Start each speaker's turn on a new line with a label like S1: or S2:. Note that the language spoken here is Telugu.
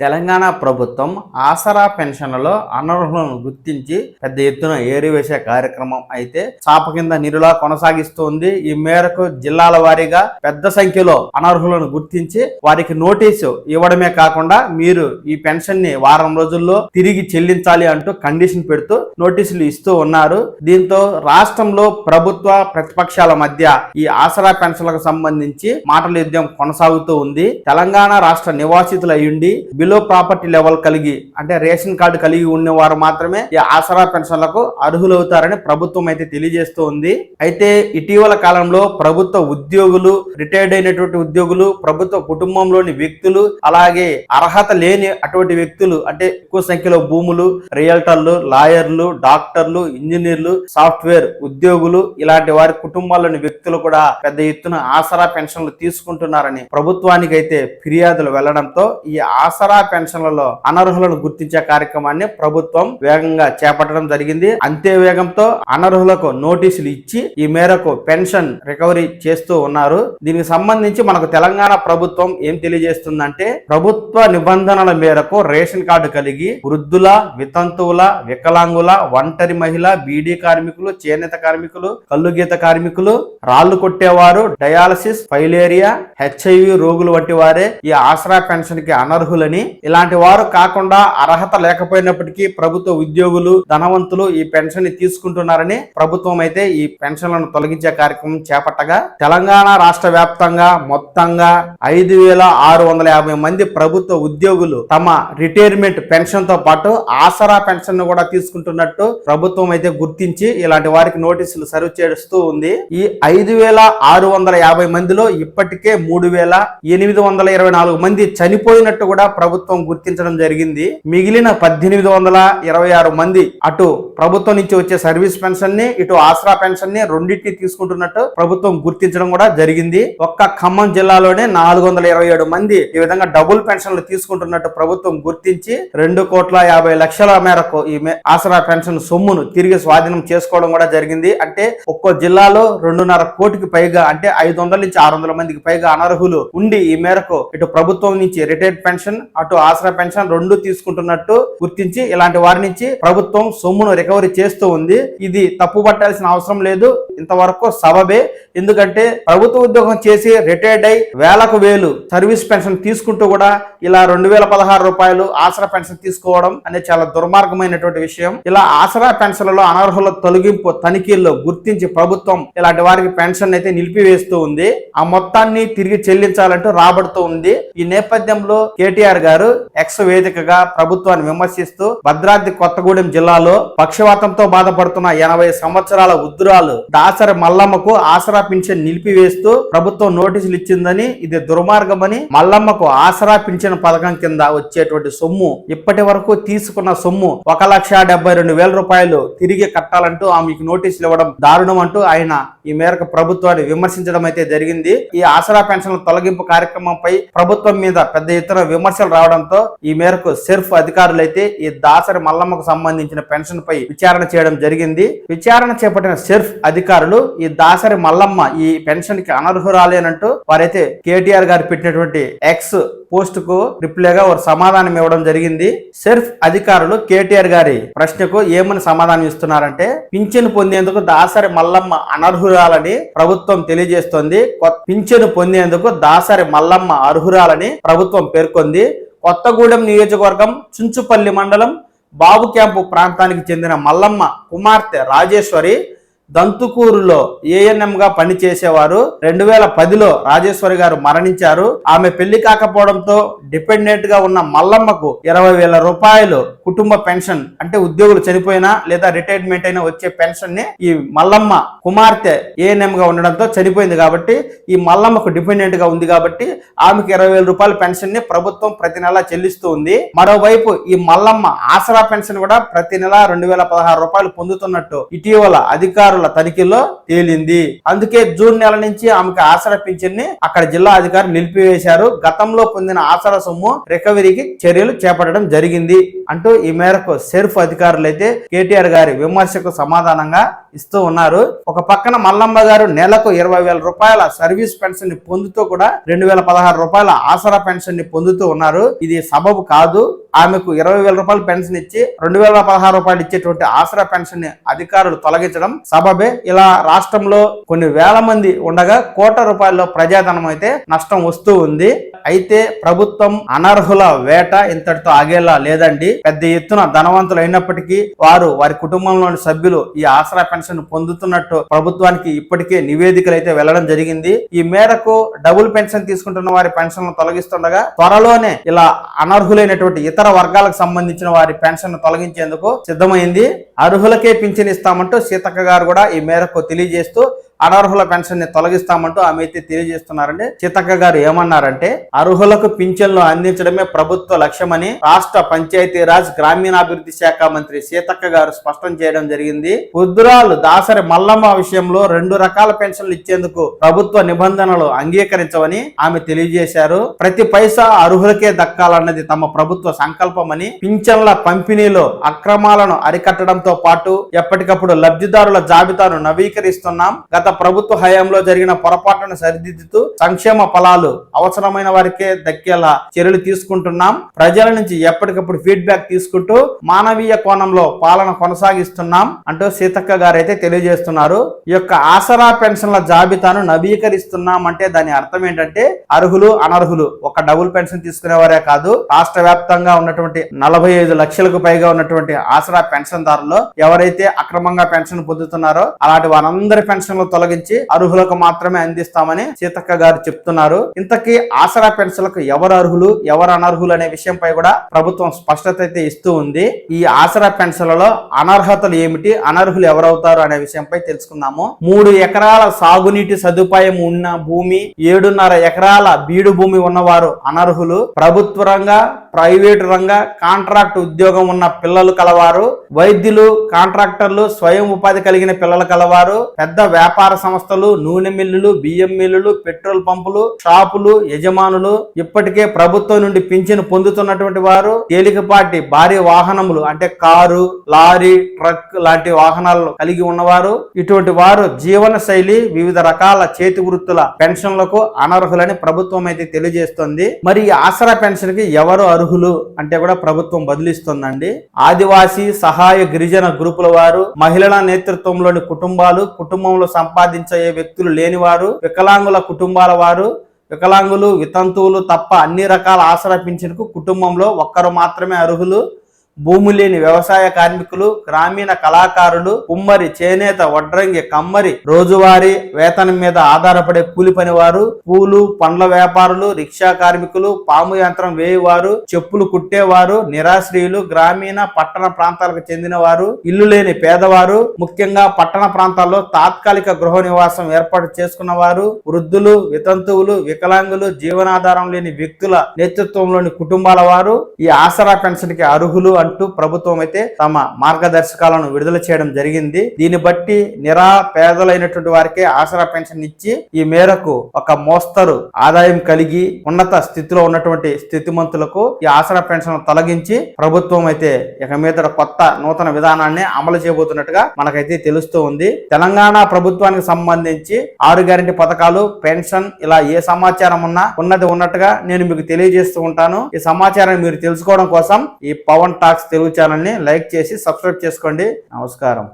S1: తెలంగాణ ప్రభుత్వం ఆసరా పెన్షన్లలో అనర్హులను గుర్తించి పెద్ద ఎత్తున ఏరివేసే కార్యక్రమం అయితే చాప కింద నీరులా కొనసాగిస్తోంది. ఈ మేరకు జిల్లాల వారీగా పెద్ద సంఖ్యలో అనర్హులను గుర్తించి వారికి నోటీసు ఇవ్వడమే కాకుండా మీరు ఈ పెన్షన్ ని వారం రోజుల్లో తిరిగి చెల్లించాలి అంటూ కండిషన్ పెడుతూ నోటీసులు ఇస్తూ ఉన్నారు. దీంతో రాష్ట్రంలో ప్రభుత్వ ప్రతిపక్షాల మధ్య ఈ ఆసరా పెన్షన్లకు సంబంధించి మాటల యుద్ధం కొనసాగుతూ ఉంది. తెలంగాణ రాష్ట్ర నివాసితులు అయ్యుండి బిలో ప్రాపర్టీ లెవెల్ కలిగి అంటే రేషన్ కార్డు కలిగి ఉన్నవారు మాత్రమే ఈ ఆసరా పెన్షన్లకు అర్హులవుతారని ప్రభుత్వం అయితే తెలియజేస్తూ ఉంది. అయితే ఇటీవల కాలంలో ప్రభుత్వ ఉద్యోగులు, రిటైర్డ్ అయినటువంటి ఉద్యోగులు, ప్రభుత్వ కుటుంబంలోని వ్యక్తులు, అలాగే అర్హత లేని అటువంటి వ్యక్తులు అంటే ఎక్కువ సంఖ్యలో భూములు, రియల్టర్లు, లాయర్లు, డాక్టర్లు, ఇంజనీర్లు, సాఫ్ట్వేర్ ఉద్యోగులు ఇలాంటి వారి కుటుంబాల్లోని వ్యక్తులు కూడా పెద్ద ఎత్తున ఆసరా పెన్షన్లు తీసుకుంటున్నారని ప్రభుత్వానికి అయితే ఫిర్యాదులు వెళ్లడంతో ఈ ఆసరా పెన్షన్లలో అనర్హులను గుర్తించే కార్యక్రమాన్ని ప్రభుత్వం వేగంగా చేపట్టడం జరిగింది. అంతే వేగంతో అనర్హులకు నోటీసులు ఇచ్చి ఈ మేరకు పెన్షన్ రికవరీ చేస్తూ ఉన్నారు. దీనికి సంబంధించి మనకు తెలంగాణ ప్రభుత్వం ఏం తెలియజేస్తుందంటే ప్రభుత్వ నిబంధనల మేరకు రేషన్ కార్డు కలిగి వృద్ధుల, వితంతువుల, వికలాంగుల, ఒంటరి మహిళ, బీడీ కార్మికులు, చేనేత కార్మికులు, కల్లుగీత కార్మికులు, రాళ్లు కొట్టేవారు, డయాలసిస్, ఫైలేరియా, HIV రోగులు వంటి వారే ఈ ఆసరా పెన్షన్ కి అనర్హులని, ఇలాంటి వారు కాకుండా అర్హత లేకపోయినప్పటికీ ప్రభుత్వ ఉద్యోగులు, ధనవంతులు ఈ పెన్షన్ ని తీసుకుంటున్నారని ప్రభుత్వం అయితే ఈ పెన్షన్లను తొలగించే కార్యక్రమం చేపట్టగా తెలంగాణ రాష్ట్ర వ్యాప్తంగా మొత్తంగా 5,650 మంది ప్రభుత్వ ఉద్యోగులు తమ రిటైర్మెంట్ పెన్షన్ తో పాటు ఆసరా పెన్షన్ ను కూడా తీసుకుంటున్నట్టు ప్రభుత్వం అయితే గుర్తించి ఇలాంటి వారికి నోటీసులు సర్వ్ చేస్తూ ఉంది. ఈ 5,650 మందిలో ఇప్పటికే 3,824 మంది చనిపోయినట్టు కూడా ప్రభుత్వం గుర్తించడం జరిగింది. మిగిలిన 1,826 మంది అటు ప్రభుత్వం నుంచి వచ్చే సర్వీస్ పెన్షన్ ని, ఇటు ఆసరా పెన్షన్ ని రెండింటిని తీసుకుంటున్నట్టు ప్రభుత్వం గుర్తించడం కూడా జరిగింది. ఒక్క ఖమ్మం జిల్లాలోనే 427 మంది ఈ విధంగా డబుల్ పెన్షన్లు తీసుకుంటున్నట్టు ప్రభుత్వం గుర్తించి 2,50,00,000 మేరకు ఈ ఆసరా పెన్షన్ సొమ్మును తిరిగి స్వాధీనం చేసుకోవడం కూడా జరిగింది. అంటే ఒక్కో జిల్లాలో 2.5 కోటికి పైగా అంటే 500 నుంచి 600 మందికి పైగా అనర్హులు ఉండి ఈ మేరకు ఇటు ప్రభుత్వం నుంచి రిటైర్డ్ పెన్షన్, అటు ఆసరా పెన్షన్ రెండు తీసుకుంటున్నట్టు గుర్తించి ఇలాంటి వారి నుంచి ప్రభుత్వం సొమ్మును రికవరీ చేస్తూ ఉంది. ఇది తప్పు పట్టాల్సిన అవసరం లేదు, ఇంతవరకు సబబే. ఎందుకంటే ప్రభుత్వ ఉద్యోగం చేసి రిటైర్డ్ అయి వేలకు వేలు సర్వీస్ పెన్షన్ తీసుకుంటూ కూడా ఇలా 2,016 రూపాయలు ఆసరా పెన్షన్ తీసుకోవడం అనేది చాలా దుర్మార్గమైనటువంటి విషయం. ఇలా ఆసరా పెన్షన్లలో అనర్హుల తొలగింపు తనిఖీల్లో గుర్తించి ప్రభుత్వం ఇలాంటి వారికి పెన్షన్ అయితే నిలిపివేస్తూ ఉంది. ఆ మొత్తాన్ని తిరిగి చెల్లించాలంటూ రాబడుతూ ఉంది. ఈ నేపథ్యంలో కేటీఆర్ గారు ఎక్స్ వేదికగా ప్రభుత్వాన్ని విమర్శిస్తూ భద్రాద్రి కొత్తగూడెం జిల్లాలో పక్షవాతంతో బాధపడుతున్న 80 సంవత్సరాల వృద్ధురాలు దాసరి మల్లమ్మకు ఆసరా పింఛన్ నిలిపివేస్తూ ప్రభుత్వం నోటీసులు ఇచ్చిందని, ఇది దుర్మార్గమని, మల్లమ్మకు ఆసరా పింఛన్ పథకం కింద వచ్చేటువంటి సొమ్ము ఇప్పటి వరకు తీసుకున్న సొమ్ము 1,72,000 రూపాయలు తిరిగి కట్టాలంటూ ఆమెకు నోటీసులు ఇవ్వడం దారుణం అంటూ ఆయన ఈ మేరకు ప్రభుత్వాన్ని విమర్శించడం అయితే జరిగింది. ఈ ఆసరా పెన్షన్ తొలగింపు కార్యక్రమంపై ప్రభుత్వం మీద పెద్ద ఎత్తున విమర్శలు రావడంతో ఈ మేరకు సెర్ఫ్ అధికారులు అయితే ఈ దాసరి మల్లమ్మకు సంబంధించిన పెన్షన్ పై విచారణ చేయడం జరిగింది. విచారణ చేపట్టిన సెర్ఫ్ అధికారులు ఈ దాసరి మల్లమ్మ ఈ పెన్షన్ కి అనర్హురాలేనంటూ వారైతే కేటీఆర్ గారు పెట్టినటువంటి ఎక్స్ పోస్ట్ కు రిప్లైగా వారు సమాధానం ఇవ్వడం జరిగింది. సెర్ఫ్ అధికారులు కేటీఆర్ గారి ప్రశ్నకు ఏమని సమాధానం ఇస్తున్నారంటే, పింఛను పొందేందుకు దాసరి మల్లమ్మ అనర్హురాలని ప్రభుత్వం తెలియజేస్తోంది. పింఛను పొందేందుకు దాసరి మల్లమ్మ అర్హురాలని ప్రభుత్వం పేర్కొంది. కొత్తగూడెం నియోజకవర్గం చుంచుపల్లి మండలం బాబు క్యాంపు ప్రాంతానికి చెందిన మల్లమ్మ కుమార్తె రాజేశ్వరి దంతుకూరులో ANM గా పనిచేసేవారు. 2010లో రాజేశ్వరి గారు మరణించారు. ఆమె పెళ్లి కాకపోవడంతో డిపెండెంట్ గా ఉన్న మల్లమ్మకు 20,000 రూపాయలు కుటుంబ పెన్షన్ అంటే ఉద్యోగులు చనిపోయినా లేదా రిటైర్మెంట్ అయినా వచ్చే పెన్షన్ ని ఈ మల్లమ్మ కుమార్తె ANM గా ఉండడంతో చనిపోయింది కాబట్టి ఈ మల్లమ్మకు డిపెండెంట్ గా ఉంది కాబట్టి ఆమెకు 20,000 రూపాయల పెన్షన్ ని ప్రభుత్వం ప్రతి నెల చెల్లిస్తూ ఉంది. మరోవైపు ఈ మల్లమ్మ ఆసరా పెన్షన్ కూడా ప్రతి నెల 2,016 రూపాయలు పొందుతున్నట్టు ఇటీవల అధికారులు తనిఖీల్లో తేలింది. అందుకే జూన్ నెల నుంచి ఆమెకు ఆసరా పింఛన్ ని అక్కడ జిల్లా అధికారులు నిలిపివేశారు. గతంలో పొందిన ఆసరా సొమ్ము రికవరీకి చర్యలు చేపట్టడం జరిగింది అంటూ ఈ మేరకు సెర్ఫ్ అధికారులు అయితే కేటీఆర్ గారి విమర్శకు సమాధానంగా ఇస్తూ ఉన్నారు. ఒక పక్కన మల్లమ్మ గారు నెలకు 20,000 రూపాయల సర్వీస్ పెన్షన్ ని పొందుతూ కూడా 2,016 రూపాయల ఆసరా పెన్షన్ ని పొందుతూ ఉన్నారు. ఇది సబబు కాదు. ఆమెకు 20,000 రూపాయలు పెన్షన్ ఇచ్చి 2,016 రూపాయలు ఇచ్చేటువంటి ఆసరా పెన్షన్ ని అధికారులు తొలగించడం సబబే. ఇలా రాష్ట్రంలో కొన్ని వేల మంది ఉండగా కోట్ల రూపాయల్లో ప్రజాధనం అయితే నష్టం వస్తూ ఉంది. అయితే ప్రభుత్వం అనర్హుల వేట ఇంతటితో ఆగేలా లేదండి. పెద్ద ఎత్తున ధనవంతులు అయినప్పటికీ వారి కుటుంబంలోని సభ్యులు ఈ ఆసరా పెన్షన్ పొందుతున్నట్టు ప్రభుత్వానికి ఇప్పటికే నివేదికలు అయితే వెళ్లడం జరిగింది. ఈ మేరకు డబుల్ పెన్షన్ తీసుకుంటున్న వారి పెన్షన్ తొలగిస్తుండగా త్వరలోనే ఇలా అనర్హులైనటువంటి ఇతర వర్గాలకు సంబంధించిన వారి పెన్షన్ తొలగించేందుకు సిద్ధమైంది. అర్హులకే పింఛన్ ఇస్తామంటూ సీతక్క గారు కూడా ఈ మేరకు తెలియజేస్తూ అనర్హుల పెన్షన్ ని తొలగిస్తామంటూ ఆమె అయితే తెలియజేస్తున్నారండి. సీతక్క గారు ఏమన్నారంటే, అర్హులకు పింఛన్లు అందించడమే ప్రభుత్వ లక్ష్యమని రాష్ట్ర పంచాయతీరాజ్ గ్రామీణాభివృద్ధి శాఖ మంత్రి సీతక్క గారు స్పష్టం చేయడం జరిగింది. వృద్ధురాలు దాసరి మల్లమ్మ విషయంలో 2 రకాల పెన్షన్లు ఇచ్చేందుకు ప్రభుత్వ నిబంధనలు అంగీకరించవని ఆమె తెలియజేశారు. ప్రతి పైసా అర్హులకే దక్కాలన్నది తమ ప్రభుత్వ సంకల్పమని, పింఛన్ల పంపిణీలో అక్రమాలను అరికట్టడంతో పాటు ఎప్పటికప్పుడు లబ్ధిదారుల జాబితాను నవీకరిస్తున్నాం. గత ప్రభుత్వ హయాంలో జరిగిన పొరపాట్లను సరిదిద్దుతూ సంక్షేమ ఫలాలు అవసరమైన వారికే దక్కేలా చర్యలు తీసుకుంటున్నాం. ప్రజల నుంచి ఎప్పటికప్పుడు ఫీడ్బ్యాక్ తీసుకుంటూ మానవీయ కోణంలో పాలన కొనసాగిస్తున్నాం అంటూ సీతక్క గారు అయితే తెలియజేస్తున్నారు. ఈ యొక్క ఆసరా పెన్షన్ల జాబితాను నవీకరిస్తున్నాం అంటే దాని అర్థం ఏంటంటే, అర్హులు అనర్హులు ఒక డబుల్ పెన్షన్ తీసుకునేవారే కాదు, రాష్ట్ర వ్యాప్తంగా ఉన్నటువంటి 45 లక్షలకు పైగా ఉన్నటువంటి ఆసరా పెన్షన్ దారుల్లో ఎవరైతే అక్రమంగా పెన్షన్ పొందుతున్నారో అలాంటి వారందరి పెన్షన్లు తొలగించి అర్హులకు మాత్రమే అందిస్తామని సీతక్క గారు చెప్తున్నారు. ఇంతకీ ఆసరా పెన్షన్లకు ఎవరు అర్హులు ఎవరు అనర్హులు అనే విషయంపై కూడా ప్రభుత్వం స్పష్టత అయితే ఇస్తూ ఉంది. ఈ ఆసరా పెన్షన్లలో అనర్హతలు ఏమిటి, అనర్హులు ఎవరవుతారు అనే విషయంపై తెలుసుకుందాము. 3 ఎకరాల సాగునీటి సదుపాయం ఉన్న భూమి, 7.5 ఎకరాల బీడు భూమి ఉన్నవారు అనర్హులు. ప్రభుత్వ రంగ, ప్రైవేటు రంగ, కాంట్రాక్ట్ ఉద్యోగం ఉన్న పిల్లలు కలవారు, వైద్యులు, కాంట్రాక్టర్లు, స్వయం ఉపాధి కలిగిన పిల్లలు కలవారు, పెద్ద వ్యాపార సంస్థలు, నూనె మిల్లులు, బియ్యం మిల్లులు, పెట్రోల్ పంపులు, షాపులు యజమానులు, ఇప్పటికే ప్రభుత్వం నుండి పింఛను పొందుతున్నటువంటి వారు, తేలికపాటి భారీ వాహనములు అంటే కారు, లారీ, ట్రక్ లాంటి వాహనాలు కలిగి ఉన్నవారు, ఇటువంటి వారు జీవన శైలి వివిధ రకాల చేతి వృత్తుల పెన్షన్లకు అనర్హులని ప్రభుత్వం అయితే తెలియజేస్తుంది. మరి ఈ ఆసరా పెన్షన్ కి ఎవరు అర్హులు అంటే కూడా ప్రభుత్వం బదిలిస్తుందండి. ఆదివాసీ సహాయ గిరిజన గ్రూపుల వారు, మహిళల నేతృత్వంలోని కుటుంబాలు, కుటుంబంలో సంపాదించే వ్యక్తులు లేనివారు, వికలాంగుల కుటుంబాల వారు, వికలాంగులు, వితంతువులు తప్ప అన్ని రకాల ఆసరా పింఛన్కు కుటుంబంలో ఒక్కరు మాత్రమే అర్హులు. భూమి లేని వ్యవసాయ కార్మికులు, గ్రామీణ కళాకారులు, కుమ్మరి, చేనేత, వడ్రంగి, కమ్మరి, రోజువారీ వేతనం మీద ఆధారపడే కూలి పనివారు, పూలు పండ్ల వ్యాపారులు, రిక్షా కార్మికులు, పాము యంత్రం వేయువారు, చెప్పులు కుట్టేవారు, నిరాశ్రయులు, గ్రామీణ పట్టణ ప్రాంతాలకు చెందిన వారు, ఇల్లు లేని పేదవారు, ముఖ్యంగా పట్టణ ప్రాంతాల్లో తాత్కాలిక గృహ నివాసం ఏర్పాటు చేసుకున్న వారు, వృద్ధులు, వితంతువులు, వికలాంగులు, జీవనాధారం లేని వ్యక్తుల నేతృత్వంలోని కుటుంబాల వారు ఈ ఆసరా పెన్షన్ కి అర్హులు అంటూ ప్రభుత్వం అయితే తమ మార్గదర్శకాలను విడుదల చేయడం జరిగింది. దీన్ని బట్టి పేదలైనటువంటి వారికే ఆసరా పెన్షన్ ఇచ్చి ఈ మేరకు ఒక మోస్తరు ఆదాయం కలిగి ఉన్నత స్థితిలో ఉన్నటువంటి స్థితిమంతులకు ఈ ఆసరా పెన్షన్ తొలగించి ప్రభుత్వం అయితే ఇక మీద కొత్త నూతన విధానాన్ని అమలు చేయబోతున్నట్టుగా మనకైతే తెలుస్తూ ఉంది. తెలంగాణ ప్రభుత్వానికి సంబంధించి 6 గ్యారెంటీ పథకాలు, పెన్షన్ ఇలా ఏ సమాచారం ఉన్నది ఉన్నట్టుగా నేను మీకు తెలియజేస్తూ ఉంటాను. ఈ సమాచారాన్ని మీరు తెలుసుకోవడం కోసం ఈ పవన్ టాక్స్ తెలుగు ఛానల్ ని లైక్ చేసి సబ్స్క్రైబ్ చేసుకోండి. నమస్కారం.